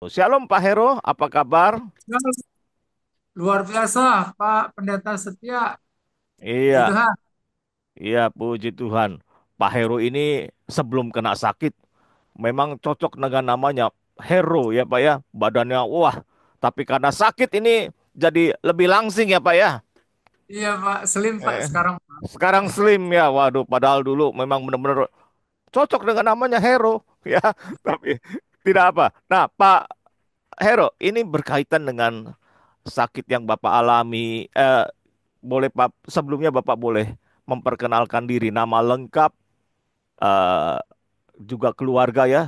Shalom Pak Hero, apa kabar? Ya, luar biasa, Pak Pendeta Setia. Puji Iya, Tuhan. iya puji Tuhan. Pak Hero ini sebelum kena sakit memang cocok dengan namanya Hero ya Pak ya. Badannya wah, tapi karena sakit ini jadi lebih langsing ya Pak ya. Iya, Pak. Selim, Pak, Eh, sekarang. Pak. sekarang slim ya. Waduh, padahal dulu memang benar-benar cocok dengan namanya Hero ya. Tapi tidak apa. Nah, Pak Hero, ini berkaitan dengan sakit yang Bapak alami. Boleh Pak, sebelumnya Bapak boleh memperkenalkan diri, nama lengkap, eh, juga keluarga ya.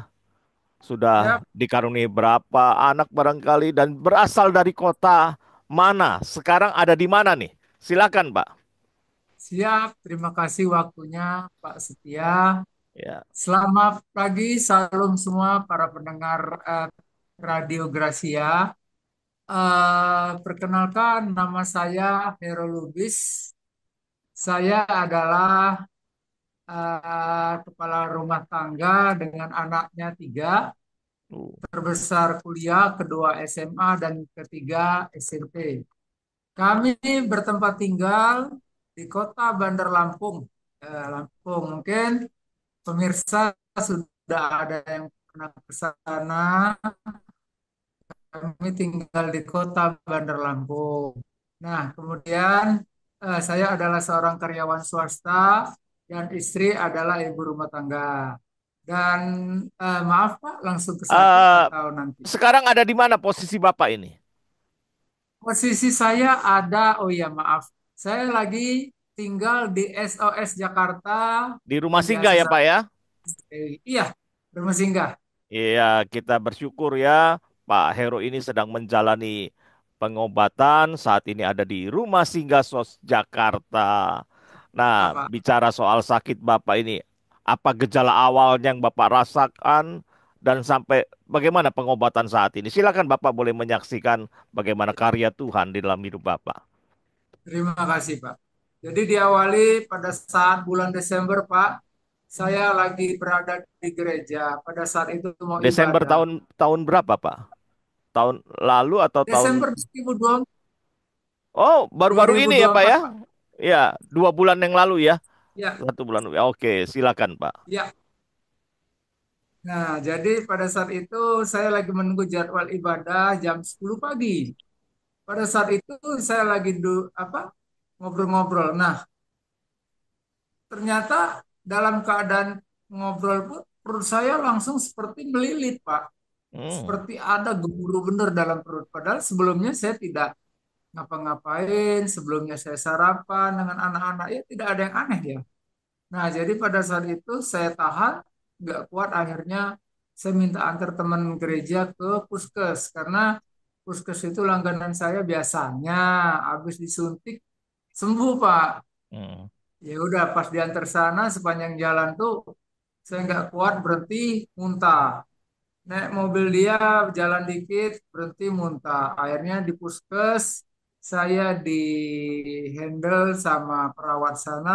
Sudah Siap, dikaruniai berapa anak barangkali dan berasal dari kota mana? Sekarang ada di mana nih? Silakan Pak. siap. Terima kasih waktunya, Pak Setia. Ya. Selamat pagi, salam semua para pendengar Radio Gracia. Perkenalkan, nama saya Hero Lubis. Saya adalah kepala rumah tangga dengan anaknya tiga. Uh, Terbesar kuliah, kedua SMA, dan ketiga SMP. Kami bertempat tinggal di kota Bandar Lampung. Lampung, mungkin pemirsa sudah ada yang pernah ke sana. Kami tinggal di kota Bandar Lampung. Nah, kemudian saya adalah seorang karyawan swasta dan istri adalah ibu rumah tangga. Dan maaf Pak, langsung ke sakit eh, atau nanti? sekarang ada di mana posisi Bapak ini? Posisi saya ada, oh iya maaf, saya lagi tinggal di SOS Jakarta, Di rumah yang singgah biasa ya Pak saya, ya? iya, rumah singgah, Iya, kita bersyukur ya Pak Hero ini sedang menjalani pengobatan. Saat ini ada di Rumah Singgah Sos Jakarta. Nah, Pak. bicara soal sakit Bapak ini, apa gejala awal yang Bapak rasakan dan sampai bagaimana pengobatan saat ini? Silakan Bapak boleh menyaksikan bagaimana karya Tuhan di dalam hidup Bapak. Terima kasih Pak. Jadi diawali pada saat bulan Desember Pak, saya lagi berada di gereja. Pada saat itu mau Desember ibadah. tahun tahun berapa Pak? Tahun lalu atau tahun. Desember 2020, Oh, baru-baru ini ya Pak 2024 ya? Pak. Ya, 2 bulan yang lalu ya. Ya, 1 bulan. Oke, silakan Pak. ya. Nah, jadi pada saat itu saya lagi menunggu jadwal ibadah jam 10 pagi. Pada saat itu saya lagi ngobrol-ngobrol. Nah, ternyata dalam keadaan ngobrol pun perut saya langsung seperti melilit, Pak. Hmm. Seperti ada gemuruh benar dalam perut. Padahal sebelumnya saya tidak ngapa-ngapain, sebelumnya saya sarapan dengan anak-anak, ya tidak ada yang aneh ya. Nah, jadi pada saat itu saya tahan, nggak kuat, akhirnya saya minta antar teman gereja ke puskes karena puskes itu langganan saya biasanya habis disuntik sembuh Pak. Hmm. Ya udah pas diantar sana sepanjang jalan tuh saya nggak kuat berhenti muntah. Naik mobil dia jalan dikit berhenti muntah. Akhirnya di puskes saya di handle sama perawat sana.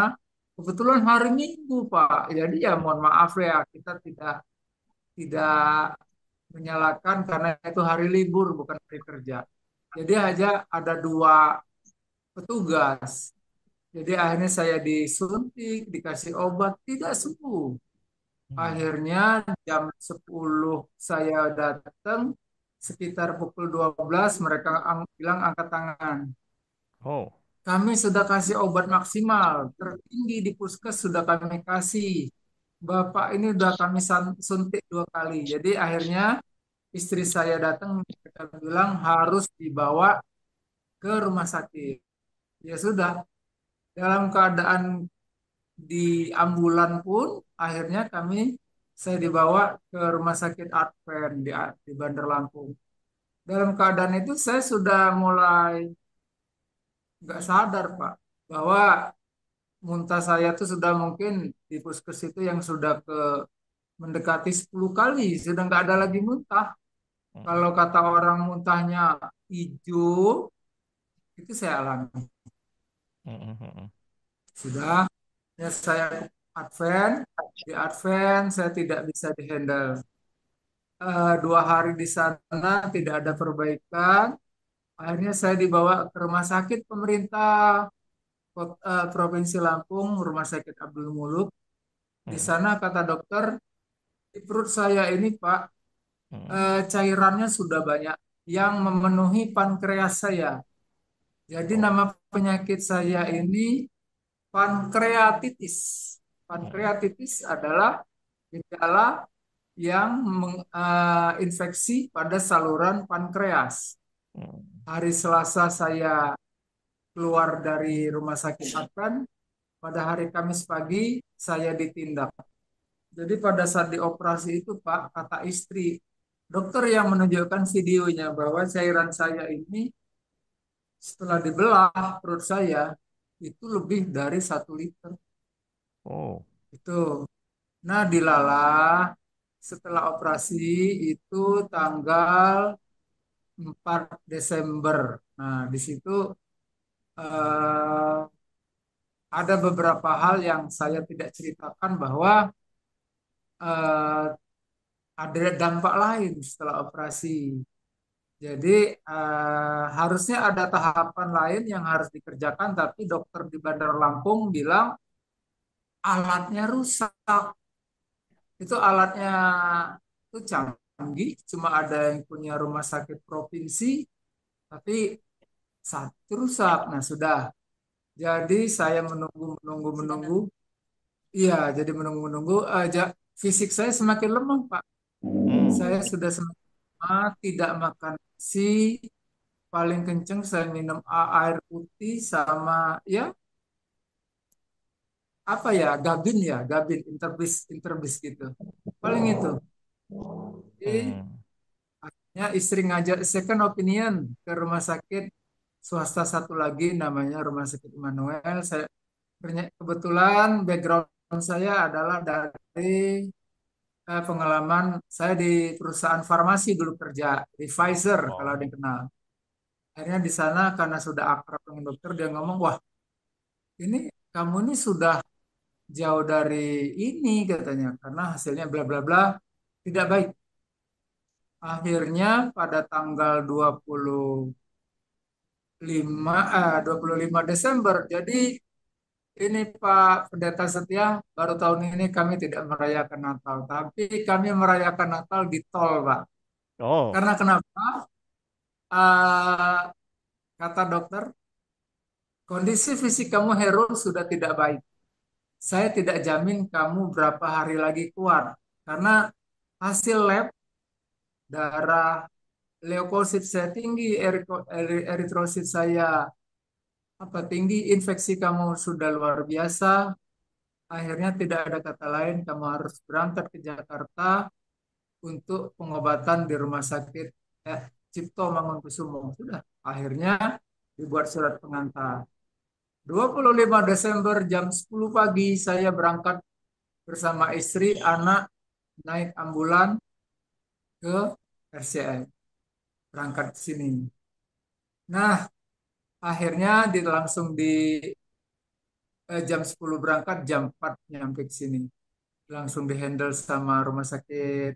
Kebetulan hari Minggu Pak. Jadi ya mohon maaf ya kita tidak tidak menyalahkan karena itu hari libur bukan hari kerja. Jadi aja ada dua petugas. Jadi akhirnya saya disuntik, dikasih obat, tidak sembuh. Hmm. Akhirnya jam 10 saya datang, sekitar pukul 12 mereka bilang angkat tangan. Oh. Kami sudah kasih obat maksimal, tertinggi di puskes sudah kami kasih. Bapak ini sudah kami suntik 2 kali. Jadi akhirnya istri saya datang, mereka bilang harus dibawa ke rumah sakit. Ya sudah, dalam keadaan di ambulan pun akhirnya saya dibawa ke rumah sakit Advent di Bandar Lampung. Dalam keadaan itu saya sudah mulai nggak sadar Pak bahwa muntah saya itu sudah mungkin di puskes itu yang sudah mendekati 10 kali sudah nggak ada lagi muntah. Hmm. Kalau kata orang muntahnya hijau itu saya alami. Hmm. Hmm. Sudah ya saya Advent di Advent saya tidak bisa dihandle. 2 hari di sana tidak ada perbaikan. Akhirnya saya dibawa ke rumah sakit pemerintah Provinsi Lampung, Rumah Sakit Abdul Muluk. Di Hmm. sana kata dokter, di perut saya ini Pak, Hmm. cairannya sudah banyak yang memenuhi pankreas saya. Jadi Oh. nama penyakit saya ini pankreatitis. Hmm. Pankreatitis adalah gejala yang menginfeksi pada saluran pankreas. Hmm. Hari Selasa saya keluar dari rumah sakit Advan, pada hari Kamis pagi saya ditindak. Jadi pada saat dioperasi itu Pak, kata istri, dokter yang menunjukkan videonya bahwa cairan saya ini setelah dibelah perut saya itu lebih dari 1 liter. Oh. Itu. Nah, dilalah setelah operasi itu tanggal 4 Desember. Nah, di situ eh, ada beberapa hal yang saya tidak ceritakan bahwa eh, ada dampak lain setelah operasi. Jadi harusnya ada tahapan lain yang harus dikerjakan, tapi dokter di Bandar Lampung bilang alatnya rusak. Itu alatnya itu canggih, cuma ada yang punya rumah sakit provinsi, tapi satu rusak. Nah, sudah. Jadi saya menunggu, menunggu, menunggu. Iya, jadi menunggu, menunggu. Fisik saya semakin lemah, Pak. Hmm. Saya sudah semakin lemah, tidak makan nasi. Paling kenceng saya minum air putih sama ya apa ya gabin ya gabin interbis interbis gitu. Paling itu. Jadi Hmm. akhirnya istri ngajak second opinion ke rumah sakit swasta satu lagi namanya Rumah Sakit Immanuel. Saya kebetulan background saya adalah dari pengalaman saya di perusahaan farmasi dulu kerja di Pfizer kalau ada Oh. yang kenal. Akhirnya di sana karena sudah akrab dengan dokter dia ngomong, wah ini kamu ini sudah jauh dari ini katanya karena hasilnya bla bla bla tidak baik. Akhirnya pada tanggal 25 Desember. Jadi ini Pak Pendeta Setia, baru tahun ini kami tidak merayakan Natal, tapi kami merayakan Natal di tol, Pak. Oh. Karena kenapa? Ah, kata dokter, kondisi fisik kamu Hero sudah tidak baik. Saya tidak jamin kamu berapa hari lagi kuat. Karena hasil lab darah leukosit saya tinggi, eritrosit saya apa tinggi, infeksi kamu sudah luar biasa. Akhirnya tidak ada kata lain, kamu harus berangkat ke Jakarta untuk pengobatan di rumah sakit Cipto Mangunkusumo. Sudah, akhirnya dibuat surat pengantar. 25 Desember jam 10 pagi saya berangkat bersama istri, anak, naik ambulan ke RCM. Berangkat ke sini. Nah, akhirnya langsung di jam 10 berangkat, jam 4 nyampe ke sini. Langsung dihandle sama rumah sakit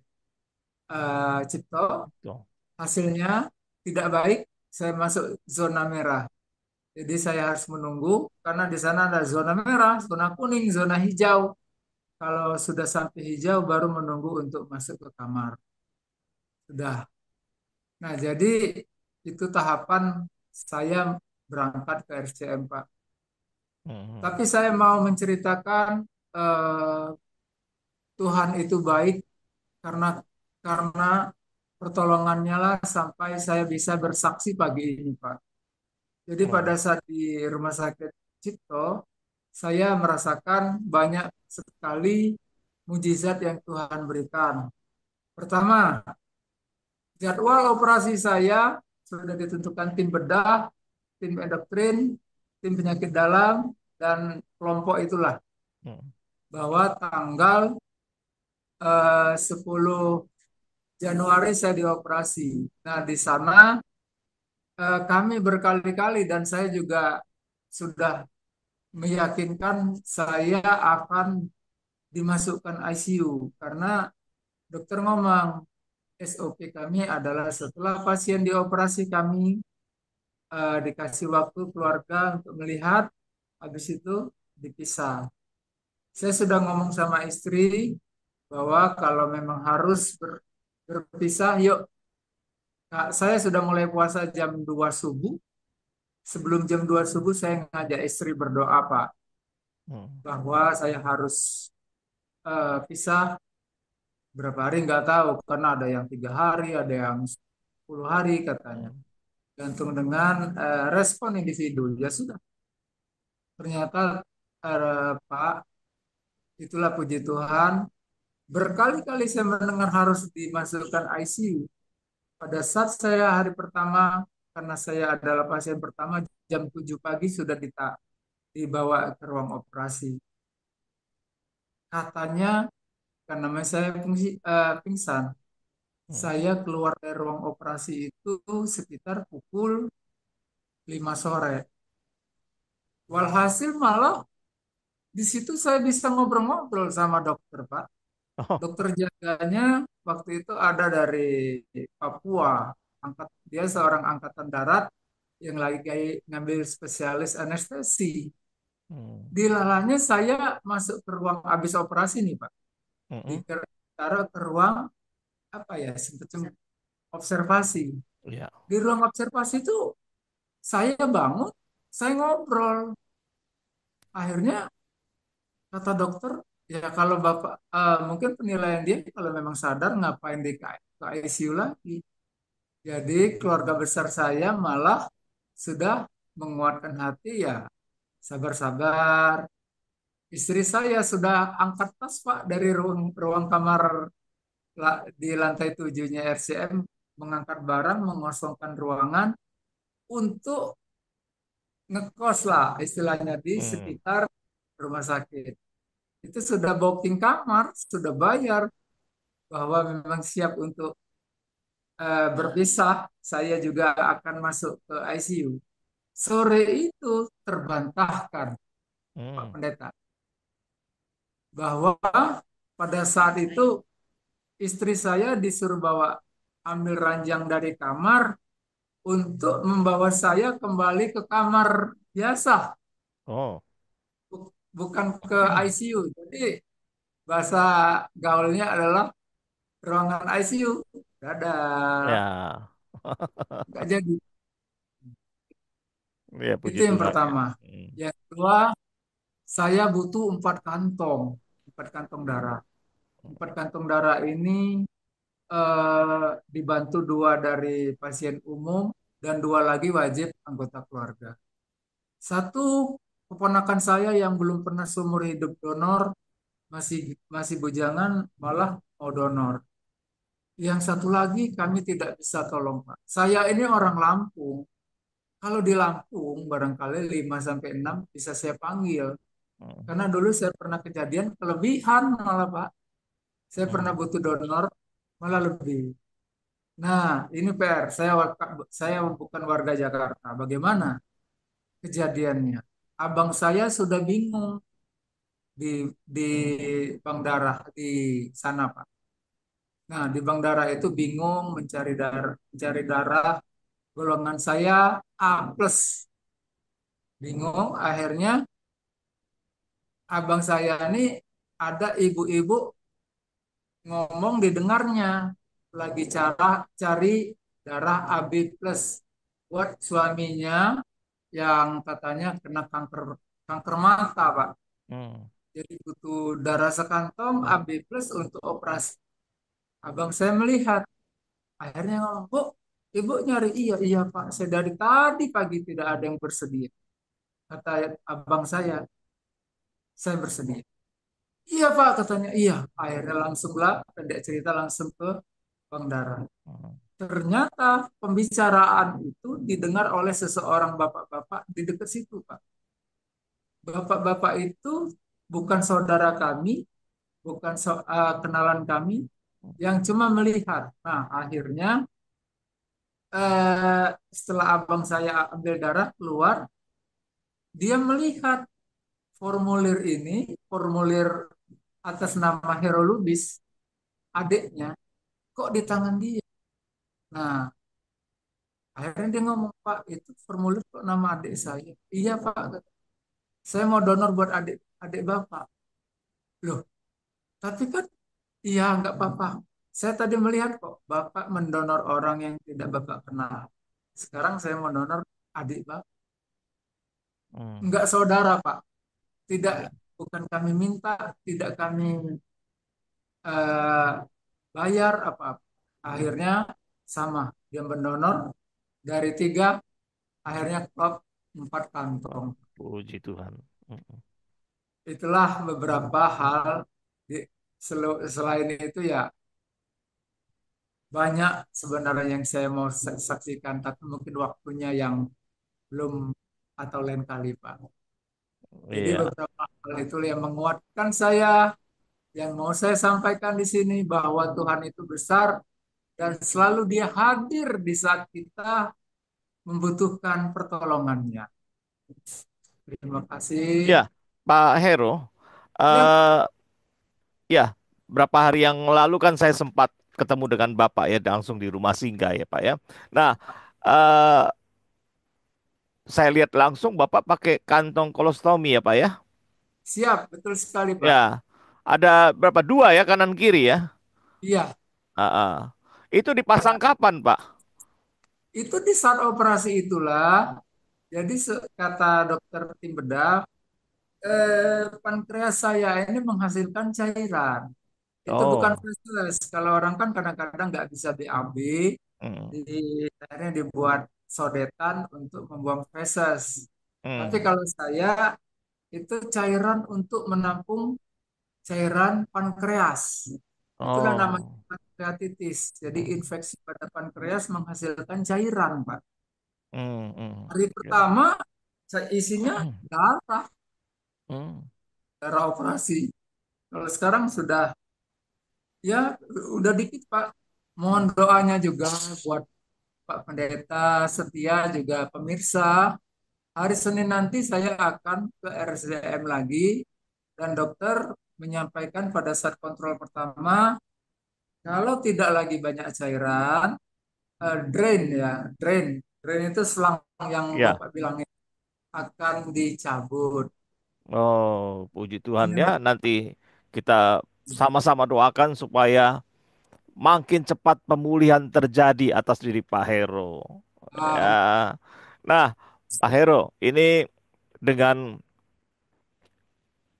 Cipto. Tuh. Hasilnya tidak baik, saya masuk zona merah. Jadi saya harus menunggu karena di sana ada zona merah, zona kuning, zona hijau. Kalau sudah sampai hijau baru menunggu untuk masuk ke kamar. Sudah. Nah, jadi itu tahapan saya berangkat ke RCM, Pak. Hmm. Tapi saya mau menceritakan eh, Tuhan itu baik karena karena pertolongannya lah sampai saya bisa bersaksi pagi ini, Pak. Jadi pada Oh. saat di Rumah Sakit Cipto, saya merasakan banyak sekali mujizat yang Tuhan berikan. Pertama, jadwal operasi saya sudah ditentukan tim bedah, tim endoktrin, tim penyakit dalam, dan kelompok itulah Hmm. bahwa tanggal 10 Januari saya dioperasi. Nah, di sana kami berkali-kali dan saya juga sudah meyakinkan saya akan dimasukkan ICU karena dokter ngomong SOP kami adalah setelah pasien dioperasi kami dikasih waktu keluarga untuk melihat, habis itu dipisah. Saya sudah ngomong sama istri bahwa kalau memang harus berpisah, yuk. Kak, saya sudah mulai puasa jam 2 subuh. Sebelum jam 2 subuh saya ngajak istri berdoa, Pak, Hmm. bahwa saya harus pisah berapa hari nggak tahu, karena ada yang 3 hari, ada yang 10 hari katanya. Hmm. Gantung dengan respon individu. Ya sudah, ternyata Pak, itulah puji Tuhan. Berkali-kali saya mendengar harus dimasukkan ICU. Pada saat saya hari pertama, karena saya adalah pasien pertama, jam 7 pagi sudah dibawa ke ruang operasi. Katanya, karena saya pingsan, Hmm. saya keluar dari ruang operasi itu sekitar pukul 5 sore. Walhasil malah di situ saya bisa ngobrol-ngobrol sama dokter, Pak. Oh. Dokter jaganya waktu itu ada dari Papua. Dia seorang angkatan darat yang lagi kayak ngambil spesialis anestesi. Hmm. Dilalanya saya masuk ke ruang habis operasi nih, Pak. Hmm. Ditaruh ke ruang apa ya, semacam observasi. Ya. Di ruang observasi itu saya bangun, saya ngobrol. Akhirnya kata dokter, ya kalau Bapak mungkin penilaian dia kalau memang sadar ngapain di ke ICU lagi. Jadi keluarga besar saya malah sudah menguatkan hati, ya sabar-sabar. Istri saya sudah angkat tas, Pak, dari ruang ruang kamar di lantai 7-nya RCM, mengangkat barang, mengosongkan ruangan untuk ngekos lah istilahnya di Hmm. sekitar rumah sakit. Itu sudah booking kamar, sudah bayar, bahwa memang siap untuk berpisah. Saya juga akan masuk ke ICU. Sore itu terbantahkan, Pak Hmm. Pendeta, bahwa pada saat itu istri saya disuruh bawa ambil ranjang dari kamar untuk membawa saya kembali ke kamar biasa, Oh. bukan ke ICU. Jadi bahasa gaulnya adalah ruangan ICU. Dadah, Ya. nggak jadi. Ya, puji Itu yang Tuhan ya. pertama. Hmm. Yang kedua, saya butuh 4 kantong, 4 kantong darah. 4 kantong darah ini dibantu 2 dari pasien umum dan 2 lagi wajib anggota keluarga. Satu, keponakan saya yang belum pernah seumur hidup donor, masih masih bujangan, malah mau donor. Yang satu lagi kami tidak bisa tolong, Pak. Saya ini orang Lampung. Kalau di Lampung barangkali 5 sampai 6 bisa saya panggil. Hmm. Karena dulu saya pernah kejadian kelebihan malah, Pak. Saya pernah Hmm. butuh donor malah lebih. Nah, ini PR. Saya bukan warga Jakarta. Bagaimana kejadiannya? Abang saya sudah bingung di bank darah di sana, Pak. Nah, di bank darah itu bingung mencari darah golongan saya A plus. Bingung, akhirnya abang saya ini ada ibu-ibu ngomong didengarnya lagi cari darah AB plus buat suaminya yang katanya kena kanker kanker mata, Pak. Hmm. Jadi butuh darah sekantong AB plus untuk operasi. Abang saya melihat, akhirnya ngomong, Bu, ibu nyari, iya iya Pak, saya dari tadi pagi tidak ada yang bersedia. Kata abang saya bersedia. Iya Pak, katanya iya. Akhirnya langsunglah pendek cerita langsung ke bank darah. Hmm. Ternyata pembicaraan itu didengar oleh seseorang bapak-bapak di dekat situ, Pak. Bapak-bapak itu bukan saudara kami, bukan kenalan kami, yang cuma melihat. Nah, akhirnya setelah abang saya ambil darah keluar, dia melihat formulir ini, formulir atas nama Hero Lubis, adiknya. kok di tangan dia. Nah, akhirnya dia ngomong, Pak, itu formulir kok nama adik saya. Iya Pak, saya mau donor buat adik adik Bapak. Loh, tapi kan iya nggak apa-apa. Saya tadi melihat kok Bapak mendonor orang yang tidak Bapak kenal. Sekarang saya mau donor adik Bapak. Hmm. Enggak saudara Pak. Tidak, Ya. bukan kami minta, tidak kami eh, bayar apa-apa. Akhirnya sama. Dia mendonor dari tiga, akhirnya klop 4 kantong. Wah, puji Tuhan. Mm. Itulah beberapa hal. Selain itu ya banyak sebenarnya yang saya mau saksikan, tapi mungkin waktunya yang belum atau lain kali, Pak. Jadi Iya. beberapa hal itu yang menguatkan saya, yang mau saya sampaikan di sini bahwa Tuhan itu besar dan selalu Dia hadir di saat kita membutuhkan pertolongannya. Terima kasih. Ya, Pak Hero, Ya, eh ya, berapa hari yang lalu kan saya sempat ketemu dengan Bapak ya, langsung di rumah singgah ya, Pak ya. Nah, eh saya lihat langsung Bapak pakai kantong kolostomi ya, Pak ya. siap, betul sekali, Pak. Ya, ada berapa? Dua ya, kanan kiri ya. Iya, Ah, ah. Itu dipasang kapan, Pak? itu di saat operasi itulah. Jadi kata dokter tim bedah, pankreas saya ini menghasilkan cairan. Itu bukan Oh, feses. Kalau orang kan kadang-kadang nggak bisa BAB, hmm, di, akhirnya dibuat sodetan untuk membuang feses. Tapi hmm. kalau saya itu cairan untuk menampung cairan pankreas. Itulah namanya Oh, pankreatitis. Jadi hmm, infeksi pada pankreas menghasilkan cairan, Pak. hmm, hmm. Hari Ya. pertama saya isinya darah, Hmm. darah operasi. Kalau sekarang sudah ya udah dikit Pak. Mohon doanya juga buat Pak Pendeta setia juga pemirsa. Hari Senin nanti saya akan ke RSDM lagi dan dokter menyampaikan pada saat kontrol pertama kalau tidak lagi banyak cairan, drain ya, drain. Drain itu selang yang Ya. Bapak bilang akan dicabut. Oh, puji Tuhan Ini ya. Nanti kita sama-sama doakan supaya makin cepat pemulihan terjadi atas diri Pak Hero. Ya. Pak, Nah, Pak Hero, ini dengan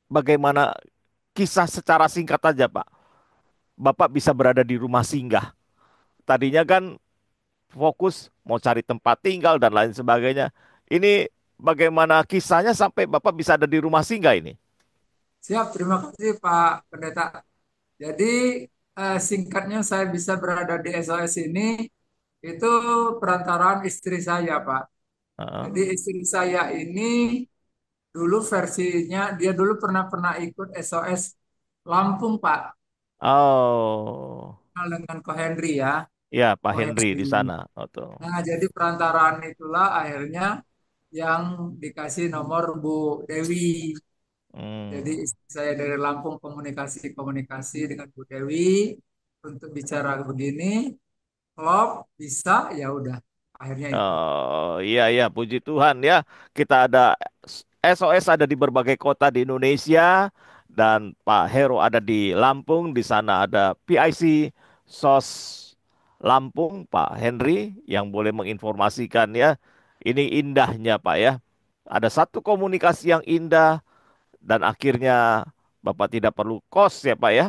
bagaimana kisah secara singkat aja, Pak. Bapak bisa berada di rumah singgah. Tadinya kan fokus mau cari tempat tinggal dan lain sebagainya. Ini bagaimana kisahnya sampai Bapak bisa ada di rumah singgah ini? siap, terima kasih Pak Pendeta. Jadi singkatnya saya bisa berada di SOS ini itu perantaraan istri saya, Pak. Heeh. Jadi istri saya ini dulu versinya dia dulu pernah pernah ikut SOS Lampung, Pak. Oh, Kenal dengan Ko Henry ya, ya Pak Ko Henry di Henry. sana. Oh, tuh. Nah, jadi perantaraan itulah akhirnya yang dikasih nomor Bu Dewi. Jadi Hmm. istri saya dari Lampung komunikasi-komunikasi dengan Bu Dewi untuk bicara begini, klop bisa ya udah akhirnya ikut. Oh, iya iya, puji Tuhan ya. Kita ada SOS ada di berbagai kota di Indonesia dan Pak Hero ada di Lampung. Di sana ada PIC SOS Lampung, Pak Henry yang boleh menginformasikan ya. Ini indahnya Pak ya. Ada satu komunikasi yang indah dan akhirnya Bapak tidak perlu kos ya Pak ya.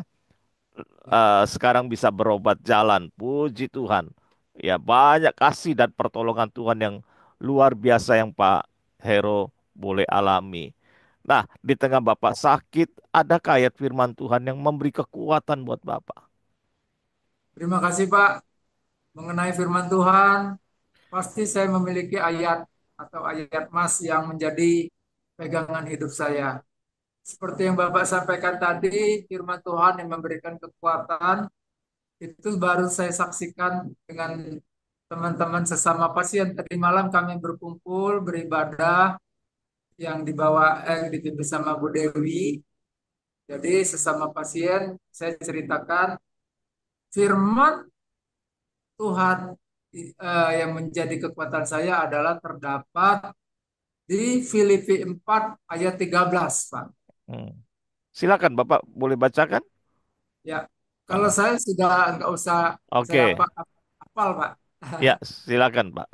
Sekarang bisa berobat jalan. Puji Tuhan. Ya, banyak kasih dan pertolongan Tuhan yang luar biasa yang Pak Hero boleh alami. Nah, di tengah Bapak sakit, adakah ayat firman Tuhan yang memberi kekuatan buat Bapak? Terima kasih Pak mengenai firman Tuhan. Pasti saya memiliki ayat atau ayat mas yang menjadi pegangan hidup saya. Seperti yang Bapak sampaikan tadi, firman Tuhan yang memberikan kekuatan itu baru saya saksikan dengan teman-teman sesama pasien. Tadi malam kami berkumpul beribadah yang dipimpin sama Bu Dewi. Jadi sesama pasien saya ceritakan firman Tuhan yang menjadi kekuatan saya adalah terdapat di Filipi 4 ayat 13, Pak. Hmm. Silakan Bapak boleh bacakan? Ya, kalau Ah, saya sudah nggak usah saya oke, apa hafal, Pak. ya silakan Pak.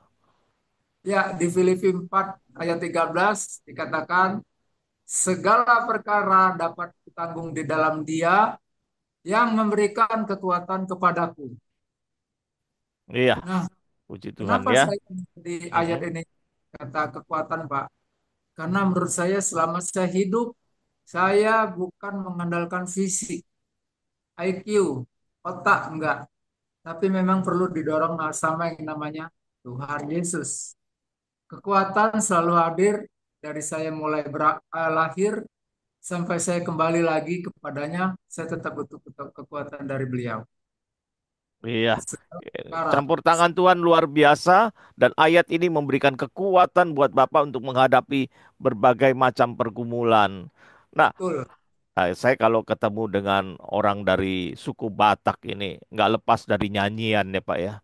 Ya, di Filipi 4 ayat 13 dikatakan segala perkara dapat ditanggung di dalam Dia yang memberikan kekuatan kepadaku. Iya, Nah, puji Tuhan kenapa ya. saya di Mhm. ayat ini kata kekuatan, Pak? Karena menurut saya selama saya hidup, saya bukan mengandalkan fisik, IQ, otak, enggak. Tapi memang perlu didorong sama yang namanya Tuhan Yesus. Kekuatan selalu hadir dari saya mulai lahir sampai saya kembali lagi kepadanya, saya tetap butuh kekuatan dari beliau. Iya, Segala perkara. campur tangan Tuhan luar biasa dan ayat ini memberikan kekuatan buat Bapak untuk menghadapi berbagai macam pergumulan. Nah, Betul, saya kalau ketemu dengan orang dari suku Batak ini nggak lepas dari nyanyian ya Pak ya.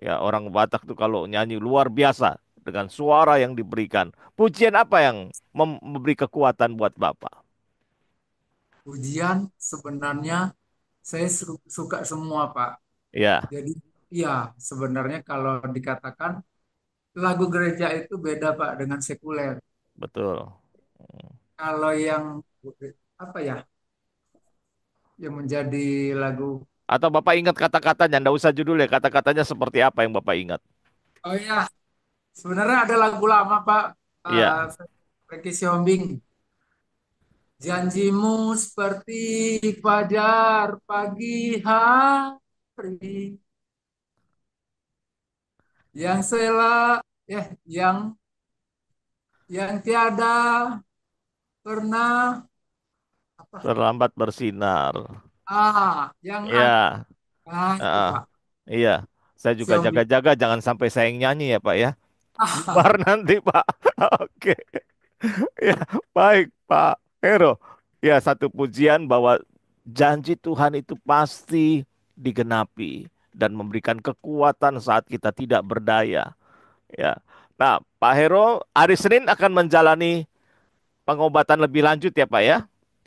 Ya orang Batak tuh kalau nyanyi luar biasa dengan suara yang diberikan. Pujian apa yang memberi kekuatan buat Bapak? ujian sebenarnya saya suka semua, Pak. Ya, Jadi, iya, sebenarnya kalau dikatakan lagu gereja itu beda, Pak, dengan sekuler. betul. Kalau yang apa ya, yang menjadi lagu, Atau Bapak ingat kata-katanya, nggak usah judul ya, kata-katanya seperti apa yang Bapak ingat? oh ya, sebenarnya ada lagu lama, Pak, Iya, Frankie Siombing. Janjimu seperti fajar pagi hari yang yang tiada pernah apa terlambat bersinar. yang Ya, itu ah, Pak iya. Saya juga Xiaomi. jaga-jaga jangan sampai saya yang nyanyi ya Pak ya. Bubar nanti Pak. Oke. Ya, baik Pak Hero. Ya, satu pujian bahwa janji Tuhan itu pasti digenapi dan memberikan kekuatan saat kita tidak berdaya. Ya. Nah, Pak Hero hari Senin akan menjalani pengobatan lebih lanjut ya Pak ya.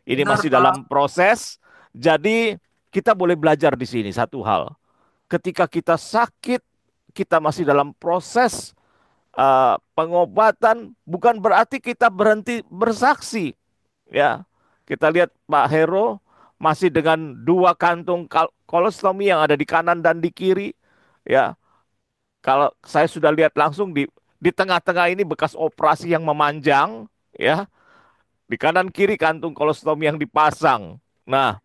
Ini Benar masih Pak. dalam proses. Jadi kita boleh belajar di sini satu hal. Ketika kita sakit, kita masih dalam proses pengobatan, bukan berarti kita berhenti bersaksi. Ya, kita lihat Pak Hero masih dengan dua kantung kolostomi yang ada di kanan dan di kiri. Ya, kalau saya sudah lihat langsung di tengah-tengah ini bekas operasi yang memanjang. Ya, di kanan kiri kantung kolostomi yang dipasang. Nah,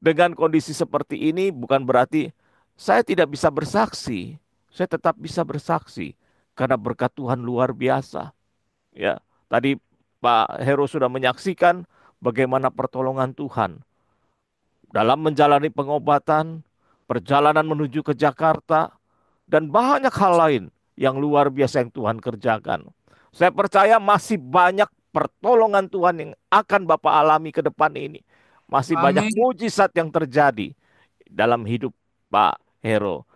dengan kondisi seperti ini bukan berarti saya tidak bisa bersaksi. Saya tetap bisa bersaksi karena berkat Tuhan luar biasa. Ya, tadi Pak Heru sudah menyaksikan bagaimana pertolongan Tuhan dalam menjalani pengobatan, perjalanan menuju ke Jakarta, dan banyak hal lain yang luar biasa yang Tuhan kerjakan. Saya percaya masih banyak pertolongan Tuhan yang akan Bapak alami ke depan ini. Masih banyak Amin. mujizat yang terjadi dalam hidup Pak Hero.